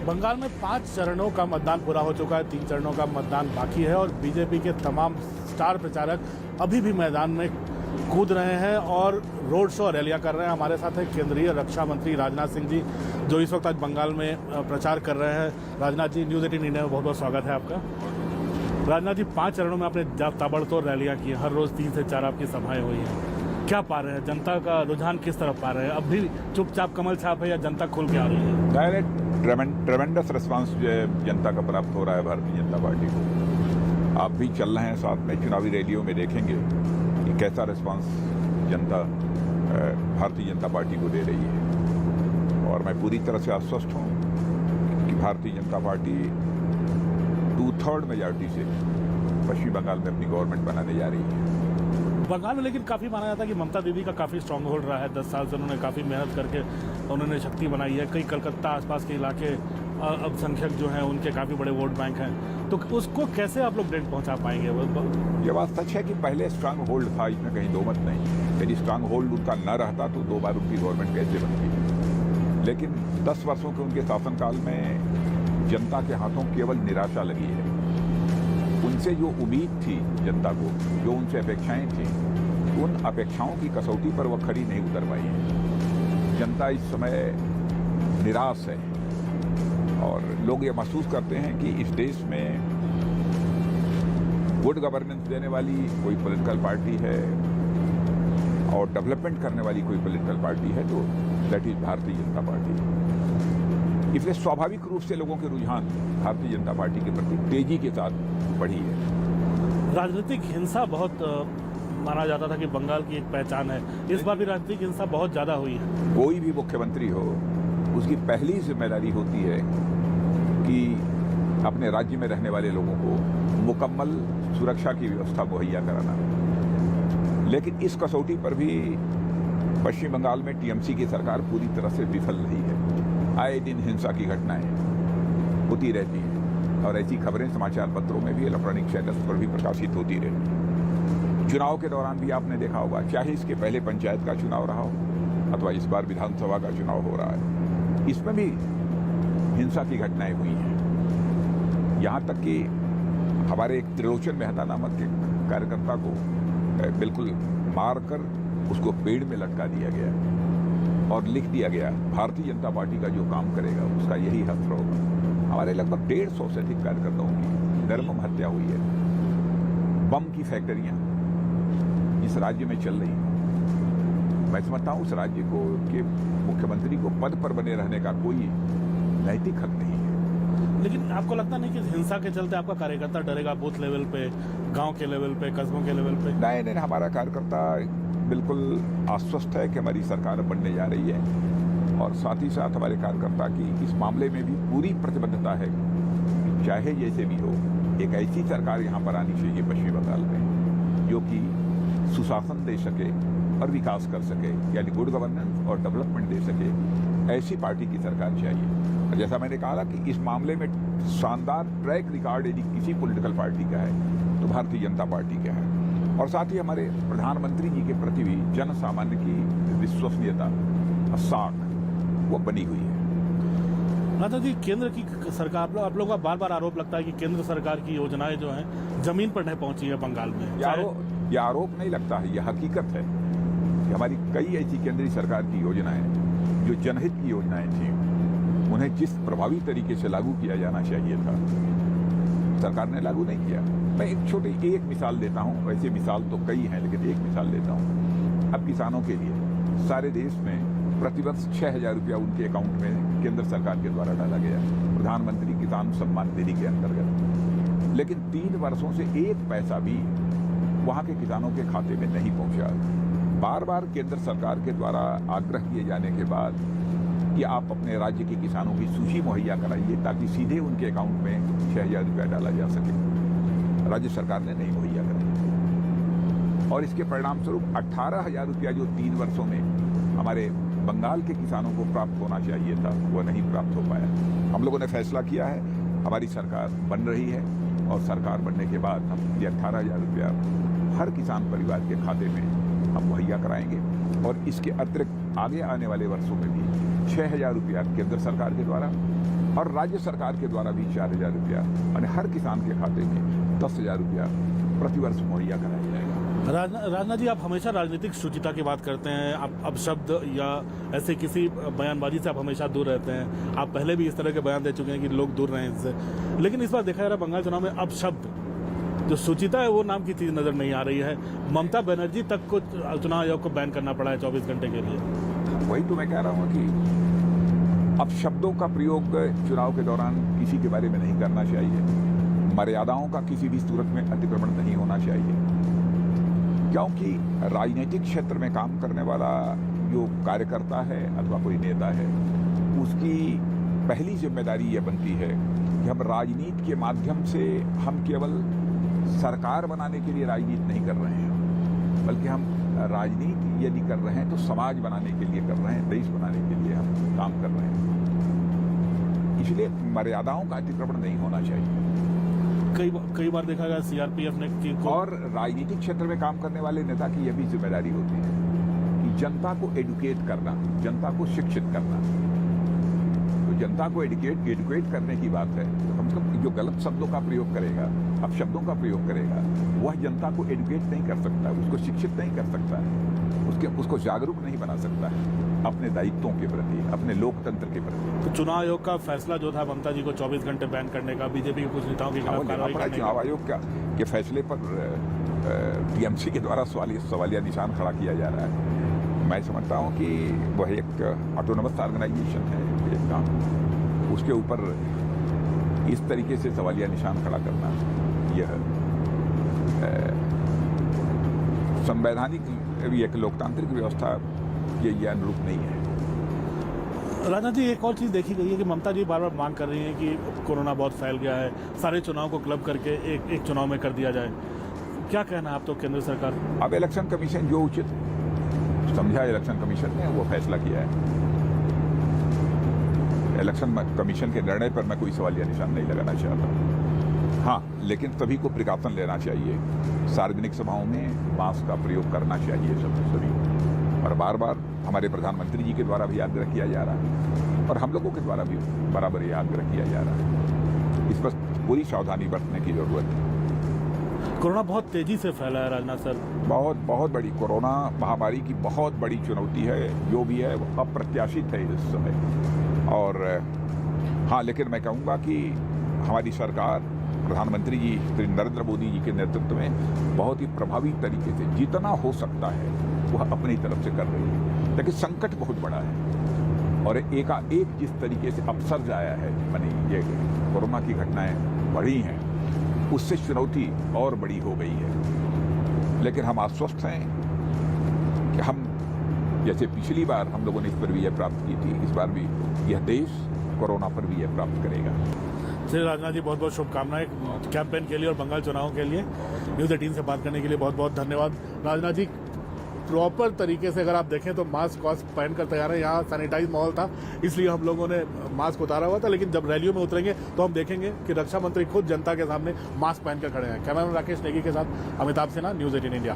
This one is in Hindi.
बंगाल में 5 चरणों का मतदान पूरा हो चुका है, 3 चरणों का मतदान बाकी है और बीजेपी के तमाम स्टार प्रचारक अभी भी मैदान में कूद रहे हैं और रोड शो रैलियां कर रहे हैं। हमारे साथ है केंद्रीय रक्षा मंत्री राजनाथ सिंह जी, जो इस वक्त आज बंगाल में प्रचार कर रहे हैं। राजनाथ जी, न्यूज़ 18 इंडिया में बहुत बहुत स्वागत है आपका। राजनाथ जी, 5 चरणों में आपने ताबड़तोड़ रैलियां की, हर रोज़ 3 से 4 आपकी सभाएं हुई हैं। क्या पा रहे हैं, जनता का रुझान किस तरफ पा रहे हैं? अब भी चुपचाप कमल छाप है या जनता खुल के आ रही है? डायरेक्ट ट्रेमेंडस रिस्पांस जो है जनता का प्राप्त हो रहा है भारतीय जनता पार्टी को। आप भी चल रहे हैं साथ में, चुनावी रैलियों में देखेंगे कि कैसा रिस्पांस जनता भारतीय जनता पार्टी को दे रही है। और मैं पूरी तरह से आश्वस्त हूँ कि भारतीय जनता पार्टी 2/3 मेजॉरिटी से पश्चिम बंगाल में अपनी गवर्नमेंट बनाने जा रही है। बंगाल में लेकिन काफ़ी माना जाता है कि ममता दीदी का काफ़ी स्ट्रांग होल्ड रहा है। 10 साल से उन्होंने काफ़ी मेहनत करके उन्होंने शक्ति बनाई है। कई कलकत्ता आसपास के इलाके अल्पसंख्यक जो हैं उनके काफ़ी बड़े वोट बैंक हैं, तो उसको कैसे आप लोग डेट पहुंचा पाएंगे? ये बात सच है कि पहले स्ट्रांग होल्ड था, इसमें कहीं दो मत नहीं। यदि स्ट्रांग होल्ड उनका न रहता तो 2 बार उनकी गवर्नमेंट कैसे बनती। लेकिन 10 वर्षों के उनके शासनकाल में जनता के हाथों केवल निराशा लगी है। उनसे जो उम्मीद थी जनता को, जो उनसे अपेक्षाएं थी, उन अपेक्षाओं की कसौटी पर वह खड़ी नहीं उतर पाई है। जनता इस समय निराश है और लोग ये महसूस करते हैं कि इस देश में गुड गवर्नेंस देने वाली कोई पॉलिटिकल पार्टी है और डेवलपमेंट करने वाली कोई पॉलिटिकल पार्टी है, तो that is Bharatiya Janata party. इसलिए स्वाभाविक रूप से लोगों के रुझान भारतीय जनता पार्टी के प्रति तेजी के साथ बढ़ी है। राजनीतिक हिंसा बहुत माना जाता था कि बंगाल की एक पहचान है, इस बार भी राजनीतिक हिंसा बहुत ज़्यादा हुई है। कोई भी मुख्यमंत्री हो, उसकी पहली जिम्मेदारी होती है कि अपने राज्य में रहने वाले लोगों को मुकम्मल सुरक्षा की व्यवस्था मुहैया कराना। लेकिन इस कसौटी पर भी पश्चिम बंगाल में टीएमसी की सरकार पूरी तरह से विफल रही है। आए दिन हिंसा की घटनाएं होती रहती हैं और ऐसी खबरें समाचार पत्रों में भी, इलेक्ट्रॉनिक चैनल्स पर भी प्रकाशित होती रहती हैं। चुनाव के दौरान भी आपने देखा होगा, चाहे इसके पहले पंचायत का चुनाव रहा हो अथवा इस बार विधानसभा का चुनाव हो रहा है, इसमें भी हिंसा की घटनाएं हुई हैं। यहाँ तक कि हमारे एक त्रिलोचन मेहता नामक एक कार्यकर्ता को बिल्कुल मारकर उसको पेड़ में लटका दिया गया और लिख दिया गया, भारतीय जनता पार्टी का जो काम करेगा उसका यही हश्र होगा। हमारे लगभग 150 से अधिक कार्यकर्ताओं की निर्मम हत्या हुई है। बम की फैक्ट्रियां इस राज्य में चल रही हैं। मैं समझता हूं उस राज्य को के मुख्यमंत्री को पद पर बने रहने का कोई नैतिक हक नहीं है। लेकिन आपको लगता नहीं कि हिंसा के चलते आपका कार्यकर्ता डरेगा? बूथ लेवल पे, गांव के लेवल पे, कस्बों के लेवल पे? नहीं, हमारा कार्यकर्ता बिल्कुल आश्वस्त है कि हमारी सरकार बनने जा रही है और साथ ही साथ हमारे कार्यकर्ता की इस मामले में भी पूरी प्रतिबद्धता है कि चाहे जैसे भी हो, एक ऐसी सरकार यहाँ पर आनी चाहिए पश्चिम बंगाल में जो कि सुशासन दे सके और विकास कर सके, यानी गुड गवर्नेंस और डेवलपमेंट दे सके। ऐसी पार्टी की सरकार चाहिए। और जैसा मैंने कहा कि इस मामले में शानदार ट्रैक रिकॉर्ड यदि किसी पॉलिटिकल पार्टी का है तो भारतीय जनता पार्टी का है। और साथ ही हमारे प्रधानमंत्री जी के प्रति भी जन सामान्य की विश्वसनीयता, साख वो बनी हुई है। राजा जी, केंद्र की सरकार, आप लोगों का बार बार आरोप लगता है कि केंद्र सरकार की योजनाएं जो हैं जमीन पर नहीं पहुंची है बंगाल में। यह आरोप नहीं लगता है, यह हकीकत है कि हमारी कई ऐसी केंद्रीय सरकार की योजनाएं जो जनहित की योजनाएं थी, उन्हें जिस प्रभावी तरीके से लागू किया जाना चाहिए था, सरकार ने लागू नहीं किया। मैं एक मिसाल देता हूं, वैसे मिसाल तो कई हैं लेकिन एक मिसाल देता हूं। अब किसानों के लिए सारे देश में प्रतिवर्ष 6,000 रुपया उनके अकाउंट में केंद्र सरकार के द्वारा डाला गया, प्रधानमंत्री किसान सम्मान निधि के अंतर्गत। लेकिन 3 वर्षों से 1 पैसा भी वहां के किसानों के खाते में नहीं पहुंचा। बार बार केंद्र सरकार के द्वारा आग्रह किए जाने के बाद कि आप अपने राज्य के किसानों की सूची मुहैया कराइए ताकि सीधे उनके अकाउंट में 6,000 रुपया डाला जा सके, राज्य सरकार ने नहीं मुहैया कराया। और इसके परिणाम स्वरूप 18,000 रुपया जो 3 वर्षों में हमारे बंगाल के किसानों को प्राप्त होना चाहिए था, वह नहीं प्राप्त हो पाया। हम लोगों ने फैसला किया है, हमारी सरकार बन रही है और सरकार बनने के बाद हम ये 18,000 रुपया हर किसान परिवार के खाते में हम मुहैया कराएंगे। और इसके अतिरिक्त आगे आने वाले वर्षों में भी 6,000 रुपया केंद्र सरकार के द्वारा और राज्य सरकार के द्वारा भी 4,000 रुपया यानी हर किसान के खाते में 10,000 रुपया प्रतिवर्ष मुहैया कराया जाएगा। राजनाथ जी, आप हमेशा राजनीतिक शुचिता की बात करते हैं, आप अब शब्द या ऐसे किसी बयानबाजी से आप हमेशा दूर रहते हैं। आप पहले भी इस तरह के बयान दे चुके हैं कि लोग दूर रहे हैं इससे, लेकिन इस बार देखा जा रहा है बंगाल चुनाव में अब शब्द जो शुचिता है वो नाम की चीज नजर नहीं आ रही है। ममता बनर्जी तक को चुनाव आयोग को बैन करना पड़ा है 24 घंटे के लिए। वही तो मैं कह रहा हूँ कि अब शब्दों का प्रयोग चुनाव के दौरान किसी के बारे में नहीं करना चाहिए। मर्यादाओं का किसी भी सूरत में अतिक्रमण नहीं होना चाहिए, क्योंकि राजनीतिक क्षेत्र में काम करने वाला जो कार्यकर्ता है अथवा कोई नेता है, उसकी पहली जिम्मेदारी ये बनती है कि हम राजनीति के माध्यम से हम केवल सरकार बनाने के लिए राजनीति नहीं कर रहे हैं, बल्कि हम राजनीति यदि कर रहे हैं तो समाज बनाने के लिए कर रहे हैं, देश बनाने के लिए हम काम कर रहे हैं। इसलिए मर्यादाओं का अतिक्रमण नहीं होना चाहिए। कई बार देखा गया सीआरपीएफ ने और राजनीतिक क्षेत्र में काम करने वाले नेता की यह भी जिम्मेदारी होती है कि जनता को एडुकेट करना, जनता को शिक्षित करना। तो जनता को एडुकेट करने की बात है तो कम से कम जो गलत शब्दों का प्रयोग करेगा, अपशब्दों का प्रयोग करेगा, वह जनता को एडुकेट नहीं कर सकता, उसको शिक्षित नहीं कर सकता है, उसको जागरूक नहीं बना सकता है अपने दायित्वों के प्रति, अपने लोकतंत्र के प्रति। तो चुनाव आयोग का फैसला जो था ममता जी को 24 घंटे बैन करने का, बीजेपी के कुछ नेताओं की खिलाफ कार्रवाई करने का, चुनाव आयोग के फैसले पर टीएमसी के द्वारा सवालिया निशान खड़ा किया जा रहा है। मैं समझता हूँ कि वह एक ऑटोनमस ऑर्गेनाइजेशन है, एक काम, उसके ऊपर इस तरीके से सवालिया निशान खड़ा करना यह संवैधानिक एक लोकतांत्रिक व्यवस्था के ये अनुरूप नहीं है। राजनाथ जी, एक और चीज देखी गई है कि ममता जी बार बार मांग कर रही हैं कि कोरोना बहुत फैल गया है, सारे चुनाव को क्लब करके एक चुनाव में कर दिया जाए। क्या कहना है आप तो केंद्र सरकार? अब इलेक्शन कमीशन जो उचित समझा, इलेक्शन कमीशन ने वो फैसला किया है। इलेक्शन कमीशन के निर्णय पर मैं कोई सवालिया निशान नहीं लगाना चाहता। हाँ, लेकिन सभी को प्रिकॉशन लेना चाहिए। सार्वजनिक सभाओं में मास्क का प्रयोग करना चाहिए सभी, और बार बार हमारे प्रधानमंत्री जी के द्वारा भी आग्रह किया जा रहा है और हम लोगों के द्वारा भी बराबर ये आग्रह किया जा रहा है। इस पर पूरी सावधानी बरतने की जरूरत है। कोरोना बहुत तेजी से फैला है राजनाथ सर। बहुत बड़ी कोरोना महामारी की बहुत बड़ी चुनौती है, जो भी है वो अप्रत्याशित है इस समय। और हाँ, लेकिन मैं कहूँगा कि हमारी सरकार, प्रधानमंत्री जी श्री नरेंद्र मोदी जी के नेतृत्व में बहुत ही प्रभावी तरीके से जितना हो सकता है वह अपनी तरफ से कर रही है। लेकिन संकट बहुत बड़ा है और एकाएक जिस तरीके से अपसर्ज आया है, माने ये कोरोना की घटनाएं बढ़ी हैं, उससे चुनौती और बड़ी हो गई है। लेकिन हम आश्वस्त हैं कि हम, जैसे पिछली बार हम लोगों ने इस पर विजय प्राप्त की थी, इस बार भी यह देश कोरोना पर विजय प्राप्त करेगा। श्री राजनाथ जी, बहुत बहुत शुभकामनाएं कैंपेन के लिए और बंगाल चुनाव के लिए। न्यूज़ 18 से बात करने के लिए बहुत बहुत धन्यवाद। राजनाथ जी, प्रॉपर तरीके से अगर आप देखें तो मास्क पहनकर तैयार है। यहाँ सैनिटाइज माहौल था, इसलिए हम लोगों ने मास्क उतारा हुआ था, लेकिन जब रैलियों में उतरेंगे तो हम देखेंगे कि रक्षा मंत्री खुद जनता के सामने मास्क पहनकर खड़े हैं। कैमरामैन राकेश नेगी के साथ अमिताभ सिन्हा, न्यूज़ 18 इंडिया।